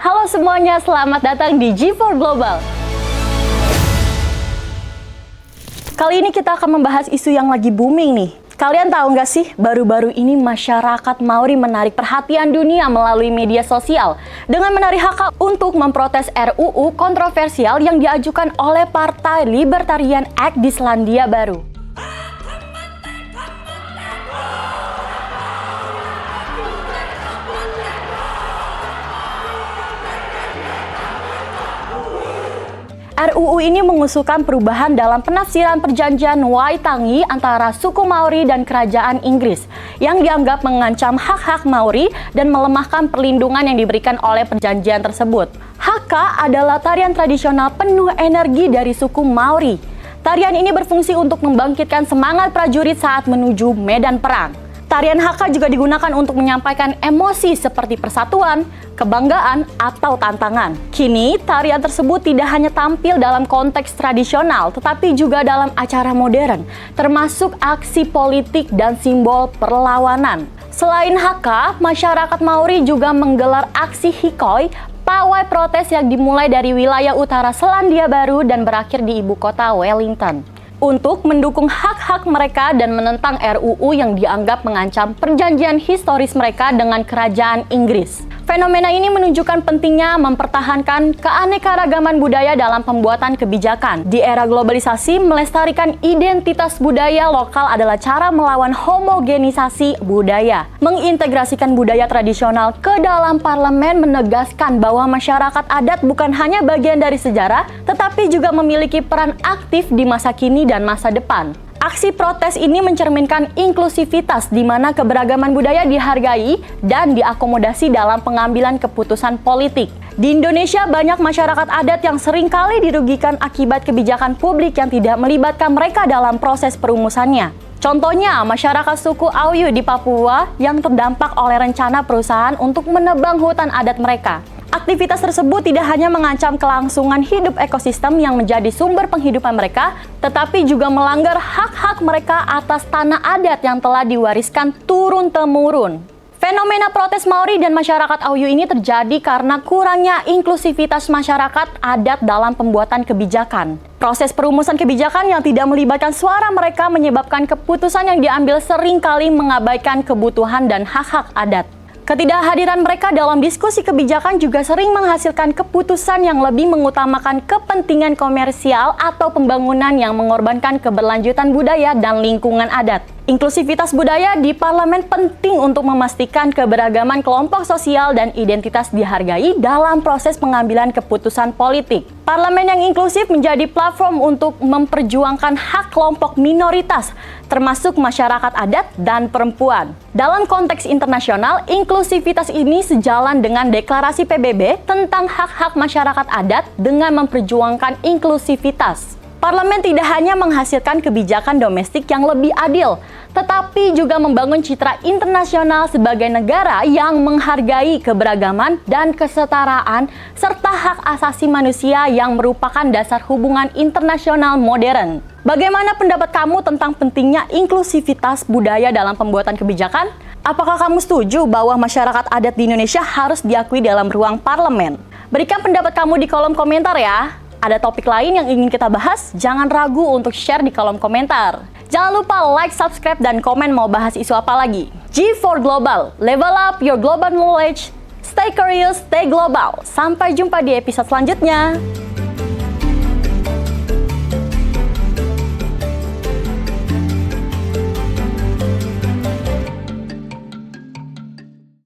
Halo semuanya, selamat datang di G4 Global. Kali ini kita akan membahas isu yang lagi booming nih. Kalian tahu nggak sih, baru-baru ini masyarakat Maori menarik perhatian dunia melalui media sosial dengan menarik hak untuk memprotes RUU kontroversial yang diajukan oleh Partai Libertarian Act di Selandia Baru. RUU ini mengusulkan perubahan dalam penafsiran perjanjian Waitangi antara suku Maori dan kerajaan Inggris yang dianggap mengancam hak-hak Maori dan melemahkan perlindungan yang diberikan oleh perjanjian tersebut. Haka adalah tarian tradisional penuh energi dari suku Maori. Tarian ini berfungsi untuk membangkitkan semangat prajurit saat menuju medan perang. Tarian Haka juga digunakan untuk menyampaikan emosi seperti persatuan, kebanggaan, atau tantangan. Kini, tarian tersebut tidak hanya tampil dalam konteks tradisional, tetapi juga dalam acara modern, termasuk aksi politik dan simbol perlawanan. Selain Haka, masyarakat Maori juga menggelar aksi Hikoi, pawai protes yang dimulai dari wilayah utara Selandia Baru dan berakhir di ibu kota Wellington, untuk mendukung hak-hak mereka dan menentang RUU yang dianggap mengancam perjanjian historis mereka dengan kerajaan Inggris. Fenomena ini menunjukkan pentingnya mempertahankan keanekaragaman budaya dalam pembuatan kebijakan. Di era globalisasi, melestarikan identitas budaya lokal adalah cara melawan homogenisasi budaya. Mengintegrasikan budaya tradisional ke dalam parlemen menegaskan bahwa masyarakat adat bukan hanya bagian dari sejarah, tetapi juga memiliki peran aktif di masa kini dan masa depan. Aksi protes ini mencerminkan inklusivitas di mana keberagaman budaya dihargai dan diakomodasi dalam pengambilan keputusan politik. Di Indonesia, banyak masyarakat adat yang seringkali dirugikan akibat kebijakan publik yang tidak melibatkan mereka dalam proses perumusannya. Contohnya, masyarakat suku Auyu di Papua yang terdampak oleh rencana perusahaan untuk menebang hutan adat mereka. Aktivitas tersebut tidak hanya mengancam kelangsungan hidup ekosistem yang menjadi sumber penghidupan mereka, tetapi juga melanggar hak-hak mereka atas tanah adat yang telah diwariskan turun-temurun. Fenomena protes Maori dan masyarakat Auyu ini terjadi karena kurangnya inklusivitas masyarakat adat dalam pembuatan kebijakan. Proses perumusan kebijakan yang tidak melibatkan suara mereka menyebabkan keputusan yang diambil seringkali mengabaikan kebutuhan dan hak-hak adat. Ketidakhadiran mereka dalam diskusi kebijakan juga sering menghasilkan keputusan yang lebih mengutamakan kepentingan komersial atau pembangunan yang mengorbankan keberlanjutan budaya dan lingkungan adat. Inklusivitas budaya di parlemen penting untuk memastikan keberagaman kelompok sosial dan identitas dihargai dalam proses pengambilan keputusan politik. Parlemen yang inklusif menjadi platform untuk memperjuangkan hak kelompok minoritas, termasuk masyarakat adat dan perempuan. Dalam konteks internasional, inklusivitas ini sejalan dengan deklarasi PBB tentang hak-hak masyarakat adat dengan memperjuangkan inklusivitas. Parlemen tidak hanya menghasilkan kebijakan domestik yang lebih adil, tetapi juga membangun citra internasional sebagai negara yang menghargai keberagaman dan kesetaraan serta hak asasi manusia yang merupakan dasar hubungan internasional modern. Bagaimana pendapat kamu tentang pentingnya inklusivitas budaya dalam pembuatan kebijakan? Apakah kamu setuju bahwa masyarakat adat di Indonesia harus diakui dalam ruang parlemen? Berikan pendapat kamu di kolom komentar ya. Ada topik lain yang ingin kita bahas? Jangan ragu untuk share di kolom komentar. Jangan lupa like, subscribe, dan komen mau bahas isu apa lagi. G4 Global, level up your global knowledge. Stay curious, stay global. Sampai jumpa di episode selanjutnya.